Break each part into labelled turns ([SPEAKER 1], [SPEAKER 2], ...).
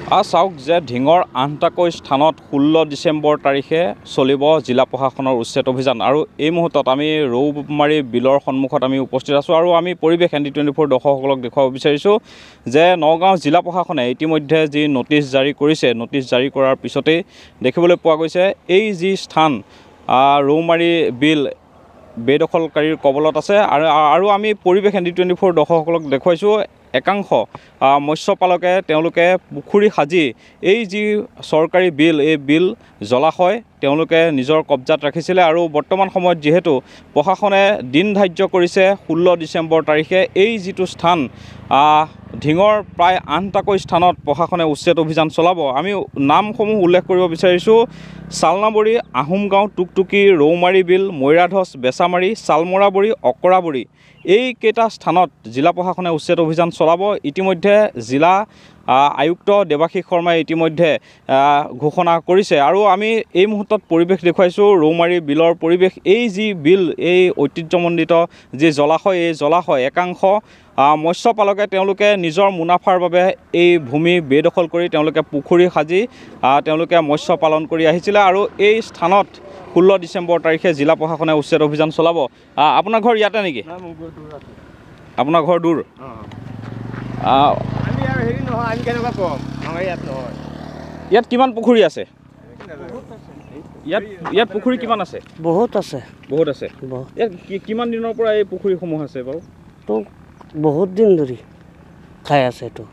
[SPEAKER 1] চাওক যে ঢিঙৰ 8টাকৈ স্থানত 16 ডিচেম্বৰ তাৰিখে চলিব জিলা প্ৰশাসনৰ উচ্ছেদ অভিযান আৰু এই মুহূৰ্তত আমি ৰৌমাৰী বিলৰ সন্মুখত আমি উপস্থিত আছোঁ আৰু আমি পৰিৱেশ ND24 দৰ্শকসকলক দেখুৱাব বিচাৰিছোঁ যে নগাঁও জিলা প্ৰশাসনে ইতিমধ্যে যি নটিচ জাৰি কৰিছে নটিচ জাৰি কৰাৰ পিছতেই দেখিবলৈ পোৱা গৈছে এই যি স্থান ৰৌমাৰী বিল বেদখলকাৰীৰ কবলত আছে আৰু আমি পৰিৱেশ ND24 দৰ্শকসকলক দেখুৱাইছোঁ একাংশ মৎস্যপালকে তেওঁলোকে পুখুৰী সাজি এই যি চৰকাৰী বিল এই বিল জলাশয় তেওঁলোকে নিজৰ কব্জাত ৰাখিছিলে আৰু বৰ্তমান সময়ত যিহেতু প্ৰশাসনে দিন ধাৰ্য কৰিছে 16 ডিচেম্বৰ তাৰিখে এই যিটো স্থান ঢিঙৰ প্ৰায় 8টাকৈ স্থানত প্ৰশাসনে উচ্ছেদ অভিযান চলাব আমি নামসমূহ উল্লেখ কৰিব বিচাৰিছোঁ চালনাবৰী আহোমগাঁও টুকটুকি ৰৌমাৰী বিল মৈৰাধচ বেচামাৰী চালমৰাবৰী অকৰাবৰী এই কেইটা স্থানত জিলা প্ৰশাসনে উচ্ছেদ অভিযান চলাব ইতিমধ্যে জিলা আয়ুক্ত দেৱাশীষ শৰ্মাই ইতিমধ্যে ঘোষণা কৰিছে আৰু আমি এই মুহূৰ্তত পৰিৱেশ দেখুৱাইছোঁ ৰৌমাৰী বিলৰ পৰিৱেশ এই যি বিল এই ঐতিহ্যমণ্ডিত যি জলাশয় এই জলাশয় একাংশ মৎস্যপালকে তেওঁলোকে নিজৰ মুনাফাৰ বাবে এই ভূমি বেদখল কৰি তেওঁলোকে পুখুৰী সাজি তেওঁলোকে মৎস্য পালন কৰি আহিছিলে আৰু এই স্থানত 16 ডিচেম্বৰ তাৰিখে জিলা প্ৰশাসনে উচ্ছেদ অভিযান চলাব আপোনাৰ ঘৰ ইয়াতে নেকি আপোনাৰ ঘৰ দূৰ ইয়াত কিমান পুখুৰী আছে ইয়াত পুখুৰী কিমান আছে
[SPEAKER 2] বহুত আছে
[SPEAKER 1] ইয়াত কিমান দিনৰ পৰা এই পুখুৰীসমূহ আছে বাৰু
[SPEAKER 2] তো বহুত দিন ধৰি খাই আছে তো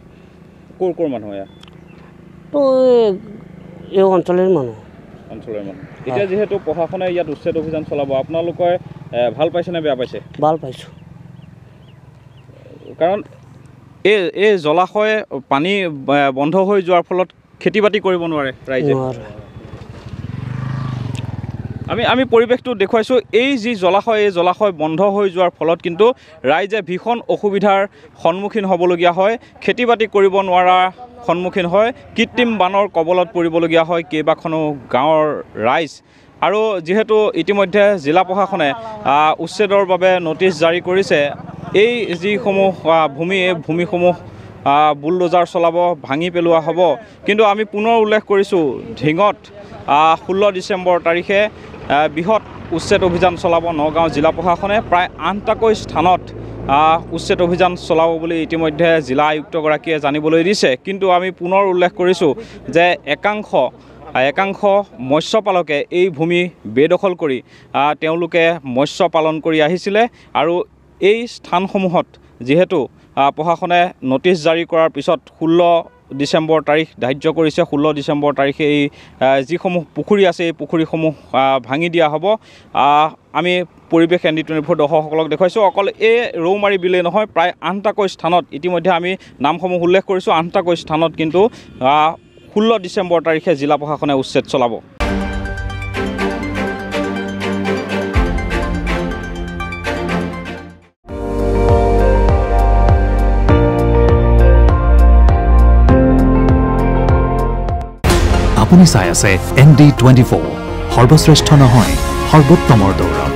[SPEAKER 1] ক'ৰ মানুহ এয়া
[SPEAKER 2] তো এই অঞ্চলৰ মানুহ
[SPEAKER 1] এতিয়া যিহেতু প্ৰশাসনে ইয়াত উচ্ছেদ অভিযান চলাব আপোনালোকে ভাল পাইছে নে বেয়া পাইছে
[SPEAKER 2] ভাল পাইছোঁ
[SPEAKER 1] কাৰণ এই জলাশয় পানী বন্ধ হৈ যোৱাৰ ফলত খেতি বাতি কৰিব নোৱাৰে ৰাইজে আমি পৰিৱেশটো দেখুৱাইছোঁ এই যি জলাশয় এই জলাশয় বন্ধ হৈ যোৱাৰ ফলত কিন্তু ৰাইজে ভীষণ অসুবিধাৰ সন্মুখীন হ'বলগীয়া হয় খেতি বাতি কৰিব নোৱাৰাৰ সন্মুখীন হয় কৃত্ৰিম বানৰ কবলত পৰিবলগীয়া হয় কেইবাখনো গাঁৱৰ ৰাইজ আৰু যিহেতু ইতিমধ্যে জিলা প্ৰশাসনে উচ্ছেদৰ বাবে নটিচ জাৰি কৰিছে এই যিসমূহ ভূমি এই ভূমিসমূহ বুলডোজাৰ চলাব ভাঙি পেলোৱা হ'ব কিন্তু আমি পুনৰ উল্লেখ কৰিছোঁ ঢিঙত 16 ডিচেম্বৰ তাৰিখে বৃহৎ উচ্ছেদ অভিযান চলাব নগাঁও জিলা প্ৰশাসনে প্ৰায় 8টাকৈ স্থানত উচ্ছেদ অভিযান চলাব বুলি ইতিমধ্যে জিলা আয়ুক্তগৰাকীয়ে জানিবলৈ দিছে কিন্তু আমি পুনৰ উল্লেখ কৰিছোঁ যে একাংশ মৎস্যপালকে এই ভূমি বেদখল কৰি তেওঁলোকে মৎস্য পালন কৰি আহিছিলে আৰু এই স্থানসমূহত যিহেতু প্ৰশাসনে নটিচ জাৰি কৰাৰ পিছত 16 ডিচেম্বৰ তাৰিখ ধাৰ্য কৰিছে 16 ডিচেম্বৰ তাৰিখে এই যিসমূহ পুখুৰী আছে এই পুখুৰীসমূহ ভাঙি দিয়া হ'ব আমি পৰিৱেশ ND24 দৰ্শকসকলক দেখুৱাইছোঁ অকল এই ৰৌমাৰী বিলেই নহয় প্ৰায় 8টাকৈ স্থানত ইতিমধ্যে আমি নামসমূহ উল্লেখ কৰিছোঁ 8টাকৈ স্থানত কিন্তু 16 ডিচেম্বৰ তাৰিখে জিলা প্ৰশাসনে উচ্ছেদ চলাব
[SPEAKER 3] আপুনি চাই আছে ND24 সৰ্বশ্ৰেষ্ঠ নহয় সৰ্বোত্তমৰ দৌৰ